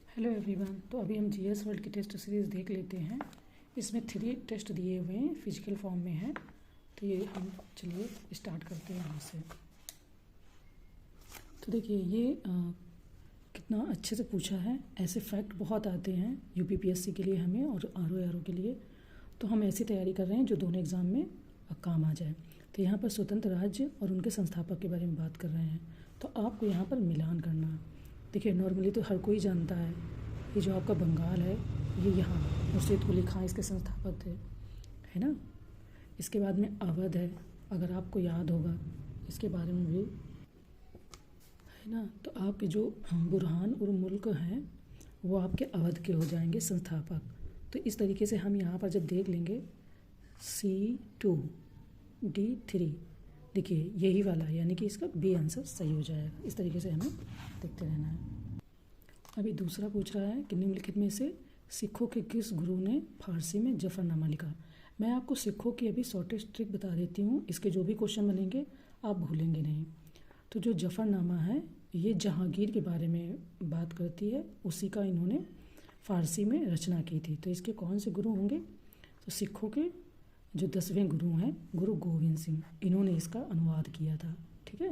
Hello everyone. तो अभी हम जीएस वर्ल्ड की टेस्ट सीरीज़ देख लेते हैं। इसमें 3 टेस्ट दिए हुए हैं, फिजिकल फॉर्म में है। तो ये हम चलिए स्टार्ट करते हैं यहाँ से। तो देखिए ये कितना अच्छे से पूछा है। ऐसे फैक्ट बहुत आते हैं यूपीपीएससी के लिए हमें और आरओ के लिए। तो हम ऐसी तैयारी कर रहे हैं जो दोनों एग्ज़ाम में काम आ जाए। तो यहाँ पर स्वतंत्र राज्य और उनके संस्थापक के बारे में बात कर रहे हैं। तो आपको यहाँ पर मिलान करना है। देखिए नॉर्मली तो हर कोई जानता है, ये जो आपका बंगाल है ये यहाँ मुर्शीद कुली खां इसके संस्थापक थे, है ना। इसके बाद में अवध है, अगर आपको याद होगा इसके बारे में भी, है ना। तो आपके जो बुरहान और मुल्क हैं वो आपके अवध के हो जाएंगे संस्थापक। तो इस तरीके से हम यहाँ पर जब देख लेंगे C2 D3, देखिए यही वाला है, यानी कि इसका बी आंसर सही हो जाएगा। इस तरीके से हमें देखते रहना है। अभी दूसरा पूछ रहा है कि निम्नलिखित में से सिखों के किस गुरु ने फारसी में जफरनामा लिखा। मैं आपको सिखों की अभी शॉर्टेस्ट ट्रिक बता देती हूँ, इसके जो भी क्वेश्चन बनेंगे आप भूलेंगे नहीं। तो जो जफरनामा है ये जहांगीर के बारे में बात करती है, उसी का इन्होंने फ़ारसी में रचना की थी। तो इसके कौन से गुरु होंगे? तो सिखों के जो 10वें गुरु हैं गुरु गोविंद सिंह, इन्होंने इसका अनुवाद किया था। ठीक है।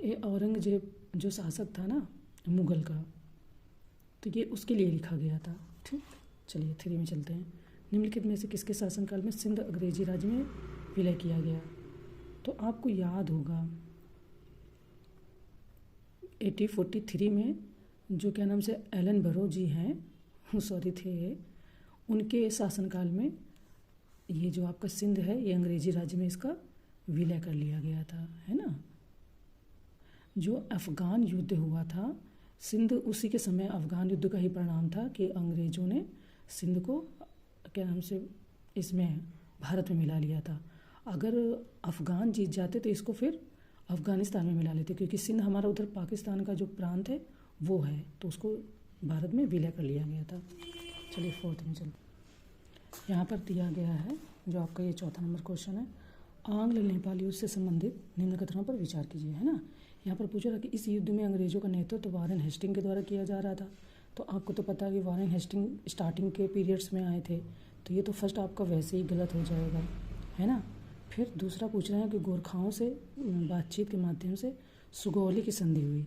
ये औरंगजेब जो शासक था ना मुग़ल का, तो ये उसके लिए लिखा गया था। ठीक, चलिए 3 में चलते हैं। निम्नलिखित में से किसके शासनकाल में सिंध अंग्रेजी राज्य में विलय किया गया? तो आपको याद होगा 1843 में जो क्या नाम से एलन बरो जी हैं सॉरी थे, उनके शासनकाल में ये जो आपका सिंध है ये अंग्रेजी राज्य में इसका विलय कर लिया गया था, है ना। जो अफ़गान युद्ध हुआ था सिंध, उसी के समय अफ़गान युद्ध का ही परिणाम था कि अंग्रेज़ों ने सिंध को क्या नाम से इसमें भारत में मिला लिया था। अगर अफ़गान जीत जाते तो इसको फिर अफ़गानिस्तान में मिला लेते, क्योंकि सिंध हमारा उधर पाकिस्तान का जो प्रांत है वो है, तो उसको भारत में विलय कर लिया गया था। चलिए 4th में चलते। यहाँ पर दिया गया है जो आपका ये 4था नंबर क्वेश्चन है, आंग्ल नेपाल युद्ध से संबंधित निम्न कथनों पर विचार कीजिए, है ना। यहाँ पर पूछा था कि इस युद्ध में अंग्रेज़ों का नेतृत्व वारेन हेस्टिंग के द्वारा किया जा रहा था। तो आपको तो पता है कि वारेन हेस्टिंग स्टार्टिंग के पीरियड्स में आए थे, तो ये तो फर्स्ट आपका वैसे ही गलत हो जाएगा, है ना। फिर दूसरा पूछ रहे हैं कि गोरखाओं से बातचीत के माध्यम से सुगौली की संधि हुई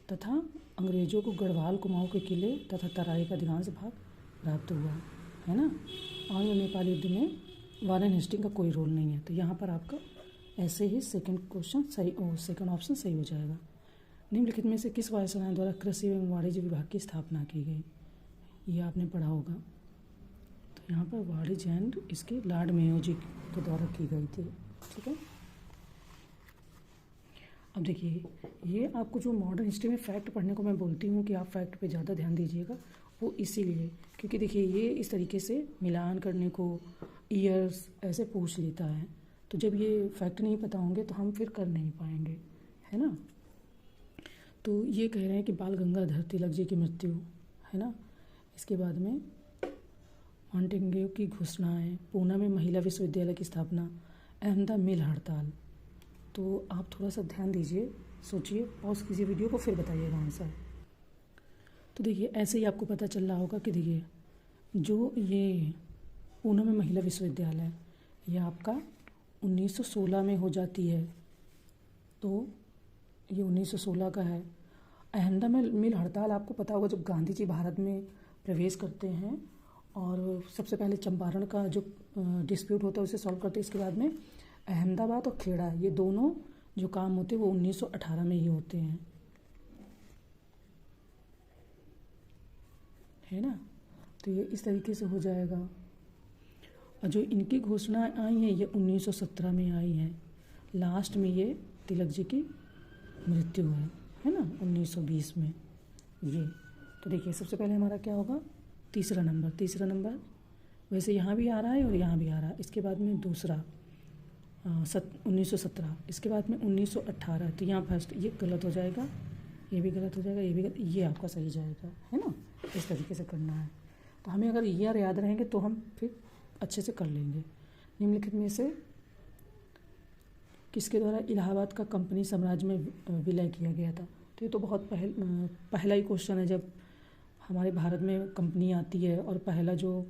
तथा अंग्रेज़ों को गढ़वाल कुमाऊँ के किले तथा तराई का अधिकांश भाग प्राप्त हुआ, है ना। आंग्ल नेपाल युद्ध में वारेन हेस्टिंग का कोई रोल नहीं है। तो यहाँ पर आपका ऐसे ही सेकंड क्वेश्चन सही, सेकंड ऑप्शन सही हो जाएगा। निम्नलिखित में से किस वायुसेना द्वारा कृषि एवं वाणिज्य विभाग की स्थापना की गई? ये आपने पढ़ा होगा। तो यहाँ पर वाणिज्य एंड इसके लॉर्ड मेयो जी के द्वारा की गई थी। ठीक है। अब देखिए ये आपको जो मॉडर्न हिस्ट्री में फैक्ट पढ़ने को मैं बोलती हूँ कि आप फैक्ट पे ज़्यादा ध्यान दीजिएगा, वो इसीलिए क्योंकि देखिए ये इस तरीके से मिलान करने को ईयर्स ऐसे पूछ लेता है। तो जब ये फैक्ट नहीं पता होंगे तो हम फिर कर नहीं पाएंगे, है ना। तो ये कह रहे हैं कि बाल गंगाधर तिलक जी की मृत्यु, है ना। इसके बाद में माउंटेन्यू की घोषणाएँ, पूना में महिला विश्वविद्यालय की स्थापना, अहमदा मिल हड़ताल। तो आप थोड़ा सा ध्यान दीजिए, सोचिए, पॉज कीजिए वीडियो को, फिर बताइएगा आंसर। तो देखिए ऐसे ही आपको पता चल रहा होगा कि देखिए जो ये पूना में महिला विश्वविद्यालय ये आपका 1916 में हो जाती है, तो ये 1916 का है। अहमदा मिल हड़ताल आपको पता होगा जब गांधी जी भारत में प्रवेश करते हैं और सबसे पहले चंपारण का जो डिस्प्यूट होता है उसे सॉल्व करते हैं। इसके बाद में अहमदाबाद और खेड़ा, ये दोनों जो काम होते हैं वो 1918 में ही होते हैं, है ना। तो ये इस तरीके से हो जाएगा। और जो इनकी घोषणाएं आई हैं ये 1917 में आई हैं। लास्ट में ये तिलक जी की मृत्यु है ना 1920 में ये। तो देखिए सबसे पहले हमारा क्या होगा, तीसरा नंबर वैसे यहाँ भी आ रहा है और यहाँ भी आ रहा है। इसके बाद में दूसरा 1917, इसके बाद में 1918। तो यहाँ फर्स्ट ये गलत हो जाएगा, ये भी गलत हो जाएगा, ये भी गलत, ये आपका सही जाएगा, है ना। इस तरीके से करना है। तो हमें अगर ईयर याद रहेंगे तो हम फिर अच्छे से कर लेंगे। निम्नलिखित में से किसके द्वारा इलाहाबाद का कंपनी साम्राज्य में विलय किया गया था? तो ये तो बहुत पहला ही क्वेश्चन है। जब हमारे भारत में कंपनी आती है और पहला जो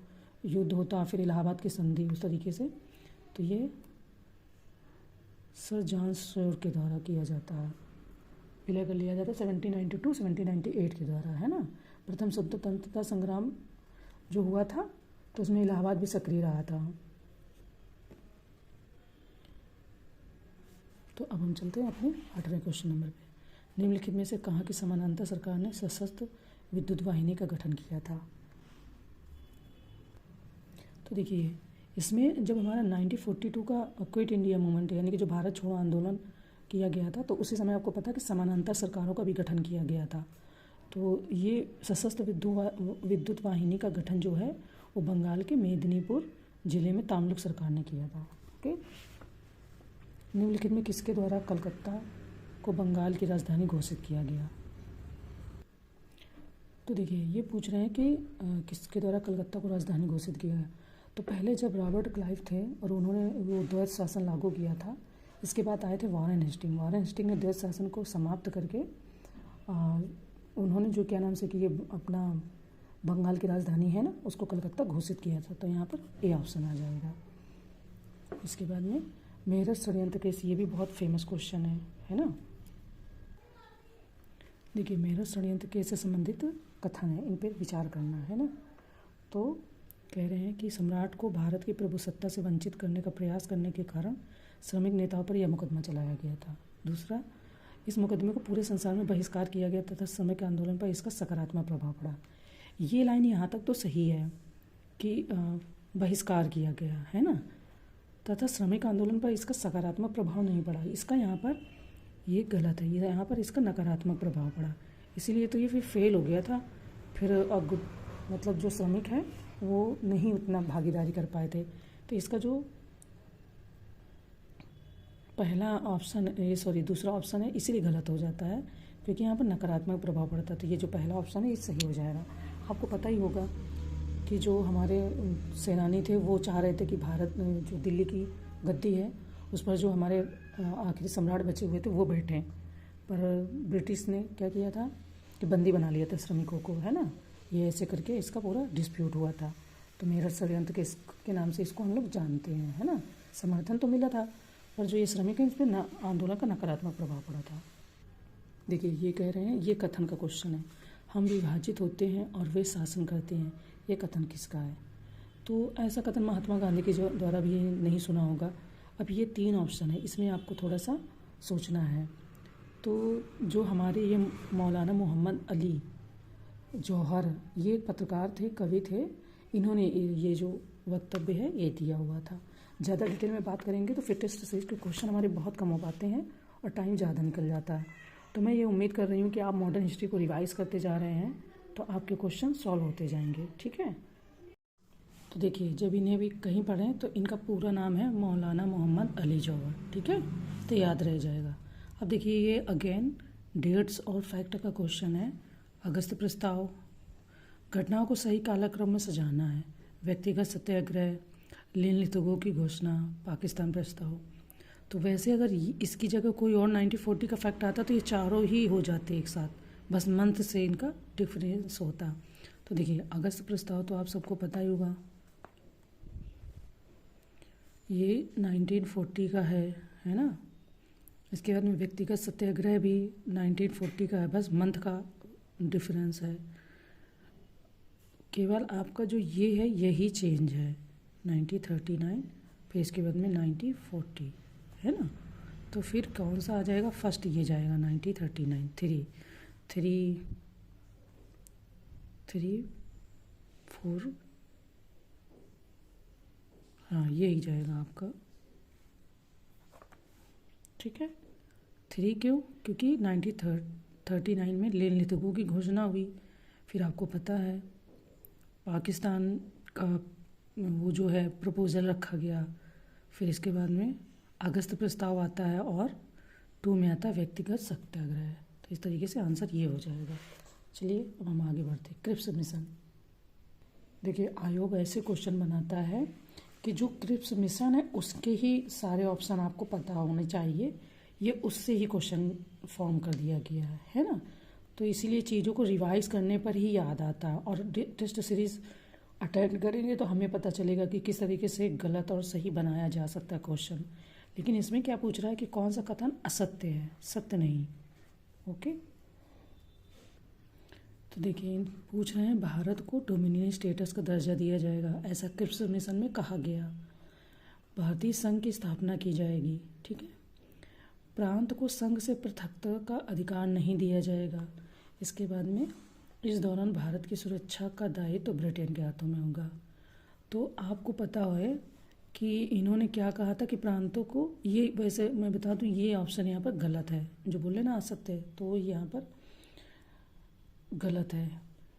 युद्ध होता फिर इलाहाबाद की संधि, उस तरीके से। तो ये सर जॉन स्टोर के द्वारा किया जाता है, विलय कर लिया जाता है 1792 1798 के द्वारा, है ना। प्रथम स्वतंत्रता संग्राम जो हुआ था तो उसमें इलाहाबाद भी सक्रिय रहा था। तो अब हम चलते हैं अपने 8वें क्वेश्चन नंबर पे। निम्नलिखित में से कहाँ की समानांतर सरकार ने सशस्त्र विद्युत वाहिनी का गठन किया था? तो देखिए, इसमें जब हमारा 1942 का क्विट इंडिया मूवमेंट यानी कि जो भारत छोड़ो आंदोलन किया गया था, तो उसी समय आपको पता है कि समानांतर सरकारों का भी गठन किया गया था। तो ये सशस्त्र विद्युत वाहिनी का गठन जो है वो बंगाल के मेदिनीपुर जिले में तामलुक सरकार ने किया था। ओके, निम्नलिखित में किसके द्वारा कलकत्ता को बंगाल की राजधानी घोषित किया गया? तो देखिए, ये पूछ रहे हैं कि किसके द्वारा कलकत्ता को राजधानी घोषित किया गया। तो पहले जब रॉबर्ट क्लाइव थे और उन्होंने वो द्वैत शासन लागू किया था, इसके बाद आए थे वॉरेन हेस्टिंग। वॉरेन हेस्टिंग ने द्वैत शासन को समाप्त करके उन्होंने जो क्या नाम से कि ये अपना बंगाल की राजधानी है ना, उसको कलकत्ता घोषित किया था। तो यहाँ पर ए ऑप्शन आ जाएगा। इसके बाद में मेरठ षड्यंत्र केस, ये भी बहुत फेमस क्वेश्चन है ना। देखिए, मेरठ षड्यंत्र केस से संबंधित कथन है, इन पर विचार करना है ना। तो कह रहे हैं कि सम्राट को भारत की प्रभुसत्ता से वंचित करने का प्रयास करने के कारण श्रमिक नेताओं पर यह मुकदमा चलाया गया था। दूसरा, इस मुकदमे को पूरे संसार में बहिष्कार किया गया तथा श्रमिक आंदोलन पर इसका सकारात्मक प्रभाव पड़ा। ये लाइन यहाँ तक तो सही है कि बहिष्कार किया गया है ना, तथा श्रमिक आंदोलन पर इसका सकारात्मक प्रभाव नहीं पड़ा। इसका यहाँ पर ये गलत है, ये यहाँ पर इसका नकारात्मक प्रभाव पड़ा, इसीलिए तो ये फिर फेल हो गया था। फिर मतलब जो श्रमिक हैं वो नहीं उतना भागीदारी कर पाए थे। तो इसका जो पहला ऑप्शन दूसरा ऑप्शन है, इसीलिए गलत हो जाता है क्योंकि यहाँ पर नकारात्मक प्रभाव पड़ता। तो ये जो पहला ऑप्शन है ये सही हो जाएगा। आपको पता ही होगा कि जो हमारे सेनानी थे वो चाह रहे थे कि भारत जो दिल्ली की गद्दी है उस पर जो हमारे आखिरी सम्राट बचे हुए थे वो बैठे, पर ब्रिटिश ने क्या किया था कि बंदी बना लिया था श्रमिकों को, है ना। ये ऐसे करके इसका पूरा डिस्प्यूट हुआ था। तो मेरठ षड्यंत्र के नाम से इसको हम लोग जानते हैं, है ना। समर्थन तो मिला था पर जो ये श्रमिक हैं इस पर आंदोलन का नकारात्मक प्रभाव पड़ा था। देखिए, ये कह रहे हैं, ये कथन का क्वेश्चन है, हम विभाजित होते हैं और वे शासन करते हैं, ये कथन किसका है? तो ऐसा कथन महात्मा गांधी के द्वारा भी नहीं सुना होगा। अब ये 3 ऑप्शन है, इसमें आपको थोड़ा सा सोचना है। तो जो हमारे ये मौलाना मोहम्मद अली जौहर, ये पत्रकार थे, कवि थे, इन्होंने ये जो वक्तव्य है ये दिया हुआ था। ज़्यादा डिटेल में बात करेंगे तो फिर टेस्ट सीरीज के क्वेश्चन हमारे बहुत कम हो पाते हैं और टाइम ज़्यादा निकल जाता है। तो मैं ये उम्मीद कर रही हूँ कि आप मॉडर्न हिस्ट्री को रिवाइज़ करते जा रहे हैं तो आपके क्वेश्चन सॉल्व होते जाएंगे, ठीक है। तो देखिए, जब इन्हें भी कहीं पढ़ें तो इनका पूरा नाम है मौलाना मोहम्मद अली जौहर, ठीक है, तो याद रह जाएगा। अब देखिए, ये अगेन डेट्स और फैक्ट का क्वेश्चन है। अगस्त प्रस्ताव, घटनाओं को सही कालक्रम में सजाना है, व्यक्तिगत सत्याग्रह, लेनलिथगो की घोषणा, पाकिस्तान प्रस्ताव। तो वैसे अगर इसकी जगह कोई और 1940 का फैक्ट आता तो ये चारों ही हो जाते एक साथ, बस मंथ से इनका डिफरेंस होता। तो देखिए, अगस्त प्रस्ताव तो आप सबको पता ही होगा, ये 1940 का है ना। इसके बाद में व्यक्तिगत सत्याग्रह भी 1940 का है, बस मंथ का डिफरेंस है। केवल आपका जो ये है यही चेंज है, 1939, फिर इसके बाद में 1940, है ना। तो फिर कौन सा आ जाएगा? फर्स्ट ये जाएगा 1939, 3 4, हाँ यही जाएगा आपका, ठीक है। 3 क्यों? क्योंकि 1939 में लेनलिथगो की घोषणा हुई। फिर आपको पता है पाकिस्तान का वो जो है प्रपोज़ल रखा गया। फिर इसके बाद में अगस्त प्रस्ताव आता है और 2 में आता है व्यक्तिगत सत्याग्रह। तो इस तरीके से आंसर ये हो जाएगा। चलिए अब हम आगे बढ़ते। क्रिप्स मिशन, देखिए आयोग ऐसे क्वेश्चन बनाता है कि जो क्रिप्स मिशन है उसके ही सारे ऑप्शन आपको पता होने चाहिए, ये उससे ही क्वेश्चन फॉर्म कर दिया गया है ना। तो इसीलिए चीज़ों को रिवाइज करने पर ही याद आता है, और टेस्ट सीरीज़ अटेंड करेंगे तो हमें पता चलेगा कि किस तरीके से गलत और सही बनाया जा सकता है क्वेश्चन। लेकिन इसमें क्या पूछ रहा है कि कौन सा कथन असत्य है, सत्य नहीं। ओके, तो देखिए पूछ रहे हैं भारत को डोमिनियन स्टेटस का दर्जा दिया जाएगा, ऐसा क्रिप्स मिशन में कहा गया। भारतीय संघ की स्थापना की जाएगी, ठीक है। प्रांत को संघ से पृथकता का अधिकार नहीं दिया जाएगा। इसके बाद में इस दौरान भारत की सुरक्षा का दायित्व तो ब्रिटेन के हाथों में होगा। तो आपको पता है कि इन्होंने क्या कहा था कि प्रांतों को, ये वैसे मैं बता दूं ये ऑप्शन यहाँ पर गलत है, जो बोले ना असत्य है, तो यहाँ पर गलत है।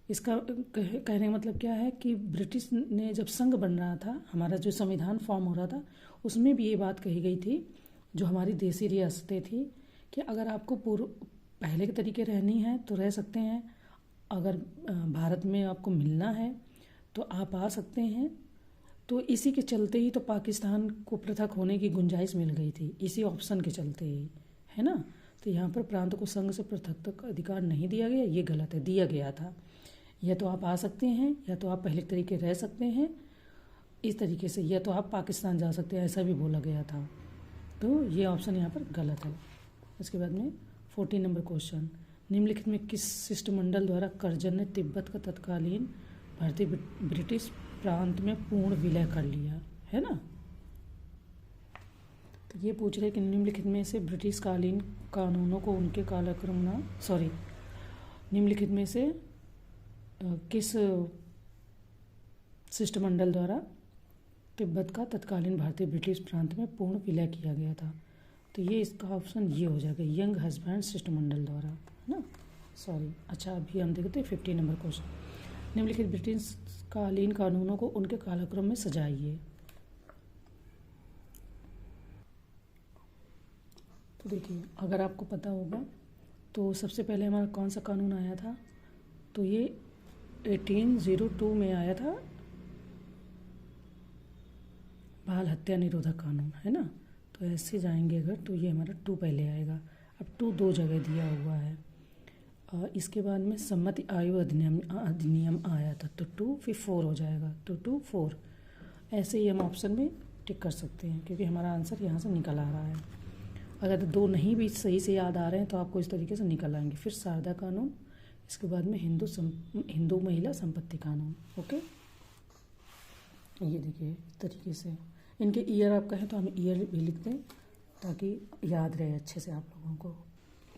इसका कहने का मतलब क्या है कि ब्रिटिश ने जब संघ बन रहा था, हमारा जो संविधान फॉर्म हो रहा था, उसमें भी ये बात कही गई थी, जो हमारी देसी रियासतें थी, कि अगर आपको पहले के तरीके रहनी है तो रह सकते हैं, अगर भारत में आपको मिलना है तो आप आ सकते हैं। तो इसी के चलते ही तो पाकिस्तान को पृथक होने की गुंजाइश मिल गई थी, इसी ऑप्शन के चलते ही, है ना। तो यहाँ पर प्रांत को संघ से पृथकता का अधिकार नहीं दिया गया, ये गलत है, दिया गया था। या तो आप आ सकते हैं, या तो आप पहले तरीके रह सकते हैं इस तरीके से, या तो आप पाकिस्तान जा सकते हैं, ऐसा भी बोला गया था। तो ये ऑप्शन यहाँ पर गलत है। इसके बाद में 14 नंबर क्वेश्चन, निम्नलिखित में किस शिष्टमंडल द्वारा कर्जन ने तिब्बत का तत्कालीन भारतीय ब्रिटिश प्रांत में पूर्ण विलय कर लिया, है ना। तो ये पूछ रहे हैं कि निम्नलिखित में से ब्रिटिश कालीन कानूनों को उनके कालक्रम निम्नलिखित में से किस शिष्टमंडल द्वारा तिब्बत का तत्कालीन भारतीय ब्रिटिश प्रांत में पूर्ण विलय किया गया था। तो ये इसका ऑप्शन ये हो जाएगा, यंग हस्बैंड शिष्टमंडल द्वारा, है ना। अच्छा अभी हम देखते हैं 15 नंबर क्वेश्चन, निम्नलिखित ब्रिटिश कालीन कानूनों को उनके कालक्रम में सजाइए। तो देखिए अगर आपको पता होगा तो सबसे पहले हमारा कौन सा कानून आया था, तो ये 1802 में आया था, बाल हत्या निरोधक कानून, है ना। तो ऐसे जाएंगे अगर तो ये हमारा 2 पहले आएगा। अब 2 2 जगह दिया हुआ है। इसके बाद में सम्मति आयु अधिनियम आया था, तो 2 फिर 4 हो जाएगा, तो 2 4 ऐसे ही हम ऑप्शन में टिक कर सकते हैं, क्योंकि हमारा आंसर यहाँ से निकल आ रहा है। अगर 2 नहीं भी सही से याद आ रहे हैं तो आपको इस तरीके से निकल आएंगे। फिर शारदा कानून, इसके बाद में हिंदू महिला संपत्ति कानून। ओके, ये देखिए इस तरीके से इनके ईयर आप कहें तो हम ईयर भी लिख दें ताकि याद रहे अच्छे से आप लोगों को।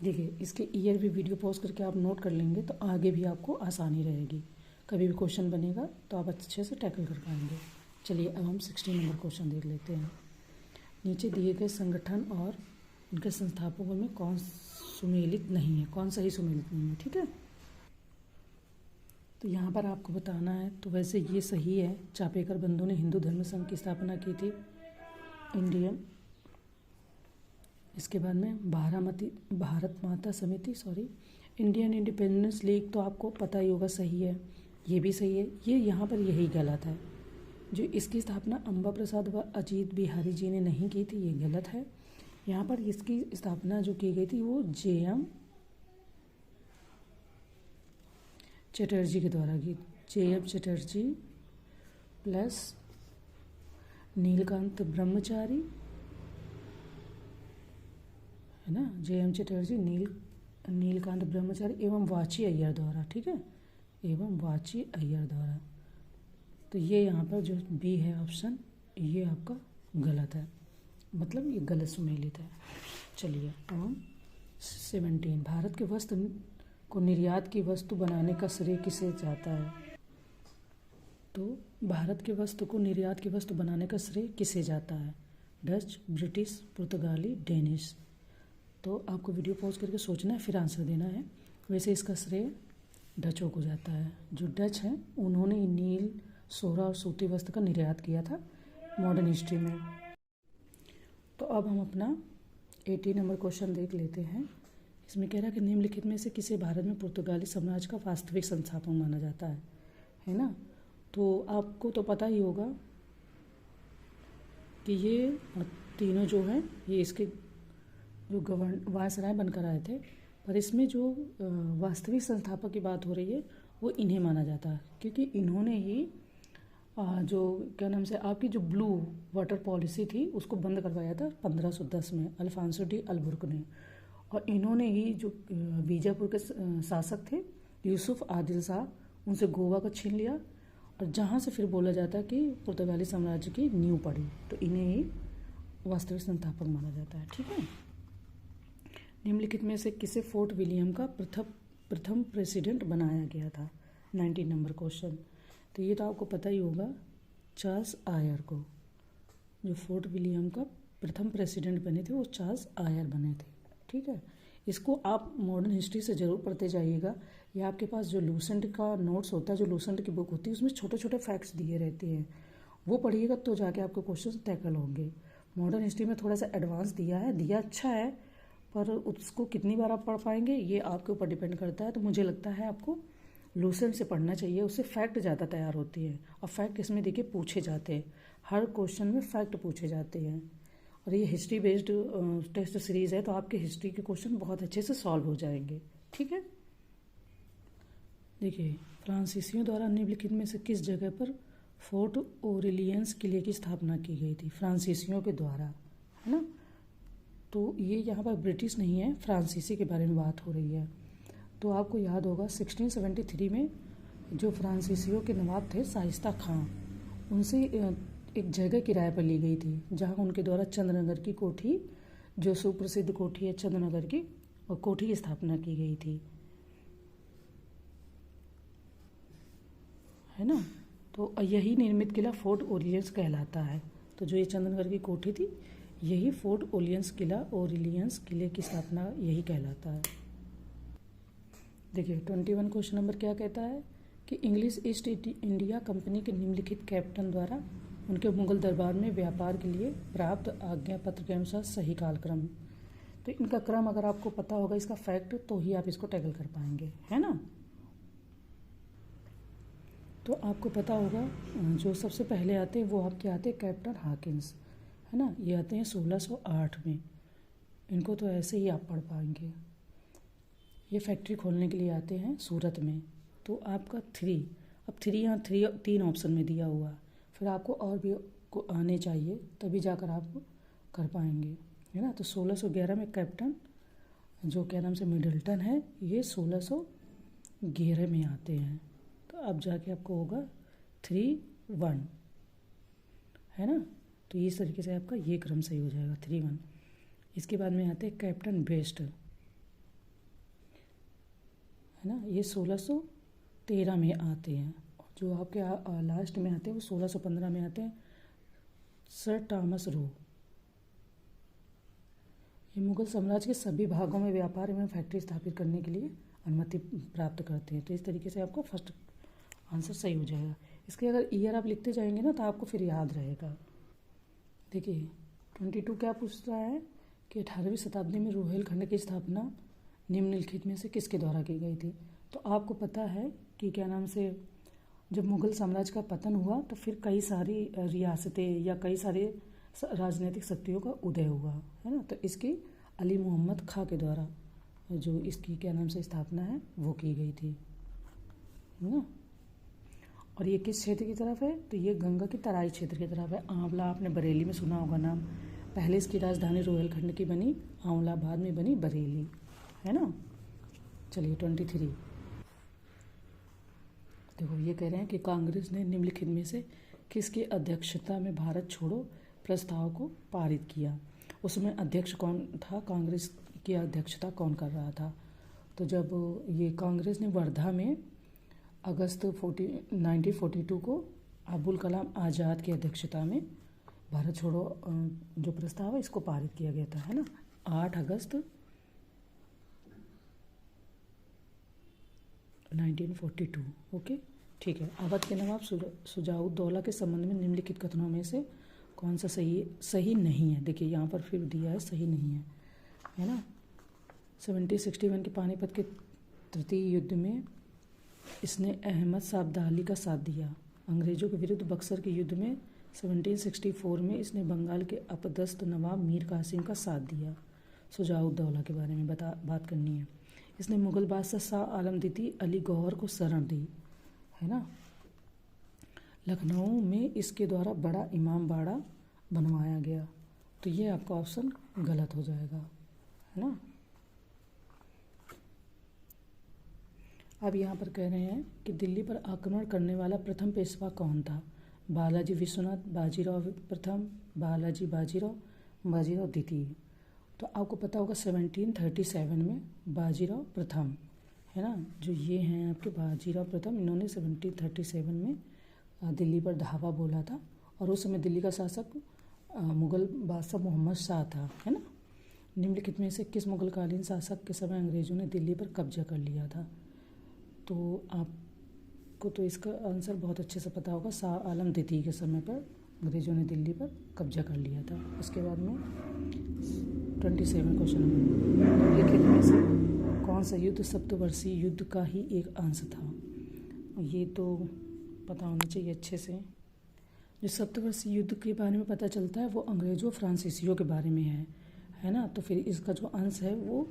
देखिए इसके ईयर भी वीडियो पॉज करके आप नोट कर लेंगे तो आगे भी आपको आसानी रहेगी, कभी भी क्वेश्चन बनेगा तो आप अच्छे से टैकल कर पाएंगे। चलिए अब हम 16 नंबर क्वेश्चन देख लेते हैं। नीचे दिए गए संगठन और उनके संस्थापकों में कौन सुमेलित नहीं है, कौन सही सुमेलित नहीं है, ठीक है। तो यहाँ पर आपको बताना है, तो वैसे ये सही है, चापेकर बंधु ने हिंदू धर्म संघ की स्थापना की थी, इंडियन। इसके बाद में भारत माता समिति इंडियन इंडिपेंडेंस लीग, तो आपको पता ही होगा सही है, ये भी सही है। ये यहाँ पर यही गलत है, जो इसकी स्थापना अम्बा प्रसाद व अजीत बिहारी जी ने नहीं की थी, ये गलत है। यहाँ पर इसकी स्थापना जो की गई थी वो JM चटर्जी के द्वारा की, JM चटर्जी प्लस नीलकांत ब्रह्मचारी, है ना, JM चटर्जी नीलकांत ब्रह्मचारी एवं वाची अय्यर द्वारा, ठीक है, एवं वाची अय्यर द्वारा। तो ये यहाँ पर जो बी है ऑप्शन, ये आपका गलत है, मतलब ये गलत सुमेलित है। चलिए अब हम 17, भारत के वस्त्र को निर्यात की वस्तु बनाने का श्रेय किसे जाता है। तो भारत के वस्त्र को निर्यात की वस्तु बनाने का श्रेय किसे जाता है, डच, ब्रिटिश, पुर्तगाली, डेनिश। तो आपको वीडियो पॉज करके सोचना है फिर आंसर देना है। वैसे इसका श्रेय डचों को जाता है। जो डच हैं उन्होंने नील, सोहरा और सूती वस्त्र का निर्यात किया था मॉडर्न हिस्ट्री में। तो अब हम अपना 18 नंबर क्वेश्चन देख लेते हैं। इसमें कह रहा है कि निम्नलिखित में से किसे भारत में पुर्तगाली साम्राज्य का वास्तविक संस्थापक माना जाता है ना। तो आपको तो पता ही होगा कि ये तीनों जो हैं ये इसके जो वायसराय बनकर आए थे, पर इसमें जो वास्तविक संस्थापक की बात हो रही है वो इन्हें माना जाता है, क्योंकि इन्होंने ही जो क्या नाम से आपकी जो ब्लू वाटर पॉलिसी थी उसको बंद करवाया था 1510 में अल्फांसो डी अल्बुर्क ने। और इन्होंने ही जो बीजापुर के शासक थे यूसुफ आदिल शाह, उनसे गोवा को छीन लिया, और जहाँ से फिर बोला जाता है कि पुर्तगाली साम्राज्य की नींव पड़ी, तो इन्हें ही वास्तविक संस्थापक माना जाता है। ठीक है। निम्नलिखित में से किसे फोर्ट विलियम का प्रथम प्रेसिडेंट बनाया गया था? 19 नंबर क्वेश्चन। तो ये तो आपको पता ही होगा, चार्ल्स आयर को। जो फोर्ट विलियम का प्रथम प्रेसिडेंट बने थे वो चार्ल्स आयर बने थे। ठीक है। इसको आप मॉडर्न हिस्ट्री से ज़रूर पढ़ते जाइएगा। या आपके पास जो लूसेंट का नोट्स होता है, जो लूसेंट की बुक होती है, उसमें छोटे छोटे फैक्ट्स दिए रहते हैं, वो पढ़िएगा तो जाके आपके क्वेश्चन टैकल होंगे। मॉडर्न हिस्ट्री में थोड़ा सा एडवांस दिया अच्छा है, पर उसको कितनी बार आप पढ़ पाएंगे ये आपके ऊपर डिपेंड करता है। तो मुझे लगता है आपको लूसेंट से पढ़ना चाहिए, उससे फैक्ट ज़्यादा तैयार होती है। और फैक्ट इसमें देखिए पूछे जाते हैं, हर क्वेश्चन में फैक्ट पूछे जाते हैं। और ये हिस्ट्री बेस्ड टेस्ट सीरीज़ है, तो आपके हिस्ट्री के क्वेश्चन बहुत अच्छे से सॉल्व हो जाएंगे। ठीक है। देखिए, फ्रांसीसियों द्वारा निम्नलिखित में से किस जगह पर फोर्ट ओरिलियंस किले की स्थापना की गई थी? फ्रांसीसियों के द्वारा, है ना। तो ये यहाँ पर ब्रिटिश नहीं है, फ्रांसीसी के बारे में बात हो रही है। तो आपको याद होगा 1673 में जो फ्रांसीसियों के नवाब थे शाइस्ता खां, उनसे एक जगह किराए पर ली गई थी, जहाँ उनके द्वारा चंद्रनगर की कोठी, जो सुप्रसिद्ध कोठी है चंद्रनगर की, और कोठी की स्थापना की गई थी, है ना। तो यही निर्मित किला फोर्ट ओरिलियंस कहलाता है। तो जो ये चंद्रनगर की कोठी थी, यही फोर्ट ओरिलियंस किले की स्थापना यही कहलाता है। देखिए 21 क्वेश्चन नंबर क्या कहता है कि इंग्लिश ईस्ट इंडिया कंपनी के निम्नलिखित कैप्टन द्वारा उनके मुगल दरबार में व्यापार के लिए प्राप्त आज्ञा पत्र के अनुसार सही कालक्रम। तो इनका क्रम अगर आपको पता होगा, इसका फैक्ट, तो ही आप इसको टैकल कर पाएंगे, है ना। तो आपको पता होगा जो सबसे पहले आते हैं वो आपके आते हैं कैप्टन हाकिंस, है ना। ये आते हैं 1608 में। इनको तो ऐसे ही आप पढ़ पाएंगे। ये फैक्ट्री खोलने के लिए आते हैं सूरत में। तो आपका 3, अब 3 यहाँ 3 ऑप्शन में दिया हुआ है, फिर आपको और भी आने चाहिए, तभी जाकर आप कर पाएंगे, है ना। तो 1611 में कैप्टन जो क्या नाम से मिडल्टन है, ये 1611 में आते हैं। तो अब जाके आपको होगा 3-1, है ना। तो इस तरीके से आपका ये क्रम सही हो जाएगा 3-1। इसके बाद में आते हैं कैप्टन बेस्ट, है ना। ये 1613 में आते हैं। जो आपके लास्ट में आते हैं वो 1615 में आते हैं सर थॉमस रो। ये मुगल साम्राज्य के सभी भागों में व्यापार एवं फैक्ट्री स्थापित करने के लिए अनुमति प्राप्त करते हैं। तो इस तरीके से आपका फर्स्ट आंसर सही हो जाएगा। इसके अगर ईयर आप लिखते जाएंगे ना तो आपको फिर याद रहेगा। देखिए 22 क्या पूछ रहा है कि 18वीं शताब्दी में रोहिलखंड की स्थापना निम्नलिखित में से किसके द्वारा की गई थी? तो आपको पता है कि क्या नाम से जब मुगल साम्राज्य का पतन हुआ तो फिर कई सारी रियासतें या कई सारे राजनीतिक शक्तियों का उदय हुआ, है ना। तो इसकी अली मोहम्मद खां के द्वारा जो इसकी क्या नाम से स्थापना है वो की गई थी, है ना। और ये किस क्षेत्र की तरफ है? तो ये गंगा की तराई क्षेत्र की तरफ है। आंवला आपने बरेली में सुना होगा नाम। पहले इसकी राजधानी रोहिलखंड की बनी आंवला, बाद में बनी बरेली, है ना। चलिए 23 देखो, ये कह रहे हैं कि कांग्रेस ने निम्नलिखित में से किसकी अध्यक्षता में भारत छोड़ो प्रस्ताव को पारित किया? उसमें अध्यक्ष कौन था? कांग्रेस की अध्यक्षता कौन कर रहा था? तो जब ये कांग्रेस ने वर्धा में अगस्त 1942 को अबुल कलाम आज़ाद की अध्यक्षता में भारत छोड़ो जो प्रस्ताव है इसको पारित किया गया था, है ना। 8 अगस्त 1942। ओके, ठीक है। अवध के नवाब शुजाउद्दौला के संबंध में निम्नलिखित कथनों में से कौन सा सही नहीं है? देखिए यहाँ पर फिर दिया है सही नहीं है ना। 1761 के पानीपत के तृतीय युद्ध में इसने अहमद शाह अब्दाली का साथ दिया। अंग्रेजों के विरुद्ध बक्सर के युद्ध में 1764 में इसने बंगाल के अपदस्थ नवाब मीर कासिम का साथ दिया। शुजाउद्दौला के बारे में बात करनी है। इसने मुग़ल बादशाह शाह आलम द्वितीय अली गौहर को शरण दी, है ना। लखनऊ में इसके द्वारा बड़ा इमाम बाड़ा बनवाया गया, तो ये आपका ऑप्शन गलत हो जाएगा, है ना। अब यहाँ पर कह रहे हैं कि दिल्ली पर आक्रमण करने वाला प्रथम पेशवा कौन था? बालाजी विश्वनाथ, बाजीराव प्रथम, बाजीराव द्वितीय। तो आपको पता होगा 1737 में बाजीराव प्रथम, है ना, जो ये हैं आपके बाजीराव प्रथम, इन्होंने 1737 में दिल्ली पर धावा बोला था। और उस समय दिल्ली का शासक मुग़ल बादशाह मोहम्मद शाह था, है ना। निम्नलिखित में से किस मुग़लकालीन शासक के समय अंग्रेज़ों ने दिल्ली पर कब्जा कर लिया था? तो आपको तो इसका आंसर बहुत अच्छे से पता होगा, शाह आलम द्वितीय के समय पर अंग्रेज़ों ने दिल्ली पर कब्जा कर लिया था। उसके बाद में 27 क्वेश्चन निम्नलिखित में से कौन सा युद्ध सप्तवर्षीय युद्ध का ही एक अंश था? ये तो पता होना चाहिए अच्छे से। जो सप्तवर्षीय युद्ध के बारे में पता चलता है वो अंग्रेज़ों फ्रांसीसियों के बारे में है ना। तो फिर इसका जो अंश है वो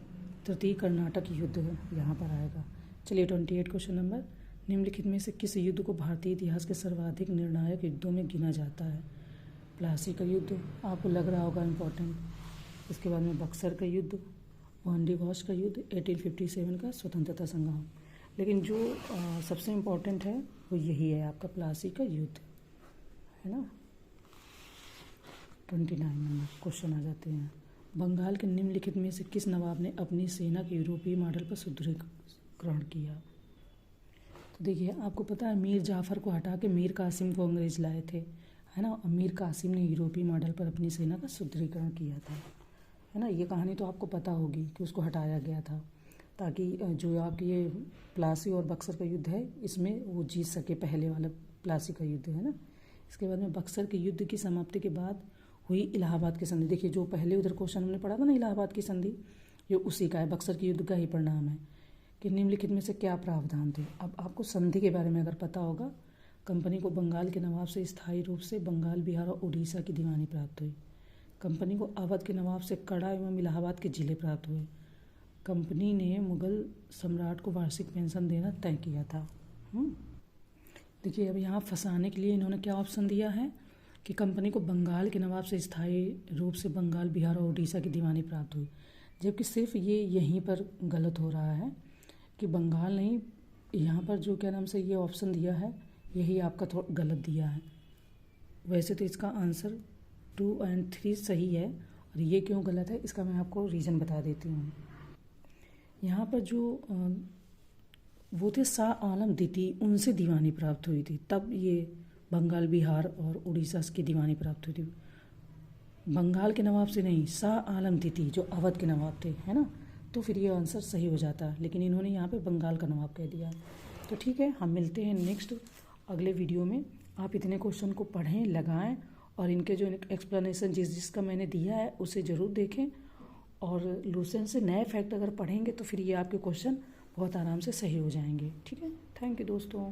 तृतीय कर्नाटक युद्ध यहाँ पर आएगा। चलिए 28 क्वेश्चन नंबर, निम्नलिखित में से किस युद्ध को भारतीय इतिहास के सर्वाधिक निर्णायक युद्धों में गिना जाता है? प्लासी का युद्ध आपको लग रहा होगा इम्पोर्टेंट। इसके बाद में बक्सर का युद्ध, वांडीवाश का युद्ध, 1857 का स्वतंत्रता संग्राम। लेकिन जो सबसे इम्पोर्टेंट है वो यही है आपका प्लासी का युद्ध, है ना। 29 नंबर क्वेश्चन आ जाते हैं। बंगाल के निम्नलिखित में से किस नवाब ने अपनी सेना के यूरोपीय मॉडल पर सुदृढ़ीकरण किया? तो देखिए आपको पता है मीर जाफ़र को हटा के मीर कासिम को अंग्रेज़ लाए थे, है ना। मीर कासिम ने यूरोपीय मॉडल पर अपनी सेना का सुदृढ़ीकरण किया था, है ना। ये कहानी तो आपको पता होगी कि उसको हटाया गया था ताकि जो आपकी ये प्लासी और बक्सर का युद्ध है इसमें वो जीत सके, पहले वाला प्लासी का युद्ध, है ना। इसके बाद में बक्सर के युद्ध की समाप्ति के बाद हुई इलाहाबाद की संधि। देखिए जो पहले उधर क्वेश्चन हमने पढ़ा था ना इलाहाबाद की संधि, ये उसी का है, बक्सर के युद्ध का ही परिणाम है। कि निम्नलिखित में से क्या प्रावधान थे? अब आपको संधि के बारे में अगर पता होगा, कंपनी को बंगाल के नवाब से स्थायी रूप से बंगाल, बिहार और उड़ीसा की दीवानी प्राप्त हुई। कंपनी को अवध के नवाब से कड़ा एवं इलाहाबाद के जिले प्राप्त हुए। कंपनी ने मुग़ल सम्राट को वार्षिक पेंशन देना तय किया था। देखिए अब यहाँ फंसाने के लिए इन्होंने क्या ऑप्शन दिया है कि कंपनी को बंगाल के नवाब से स्थायी रूप से बंगाल, बिहार और उड़ीसा की दीवानी प्राप्त हुई, जबकि सिर्फ ये यहीं पर गलत हो रहा है कि बंगाल नहीं, यहाँ पर जो क्या नाम से ये ऑप्शन दिया है यही आपका थोड़ा गलत दिया है। वैसे तो इसका आंसर 2 और 3 सही है, और ये क्यों गलत है इसका मैं आपको रीज़न बता देती हूँ। यहाँ पर जो वो थे शाह आलम द्वितीय, उनसे दीवानी प्राप्त हुई थी, तब ये बंगाल, बिहार और उड़ीसा की दीवानी प्राप्त हुई थी। बंगाल के नवाब से नहीं, शाह आलम द्वितीय जो अवध के नवाब थे, है ना। तो फिर ये आंसर सही हो जाता है, लेकिन इन्होंने यहाँ पे बंगाल का नवाब कह दिया है। तो ठीक है, हम मिलते हैं नेक्स्ट अगले वीडियो में। आप इतने क्वेश्चन को पढ़ें, लगाएं और इनके जो एक्सप्लेनेशन जिसका मैंने दिया है उसे ज़रूर देखें। और लूसेंट से नए फैक्ट अगर पढ़ेंगे तो फिर ये आपके क्वेश्चन बहुत आराम से सही हो जाएंगे। ठीक है, थैंक यू दोस्तों।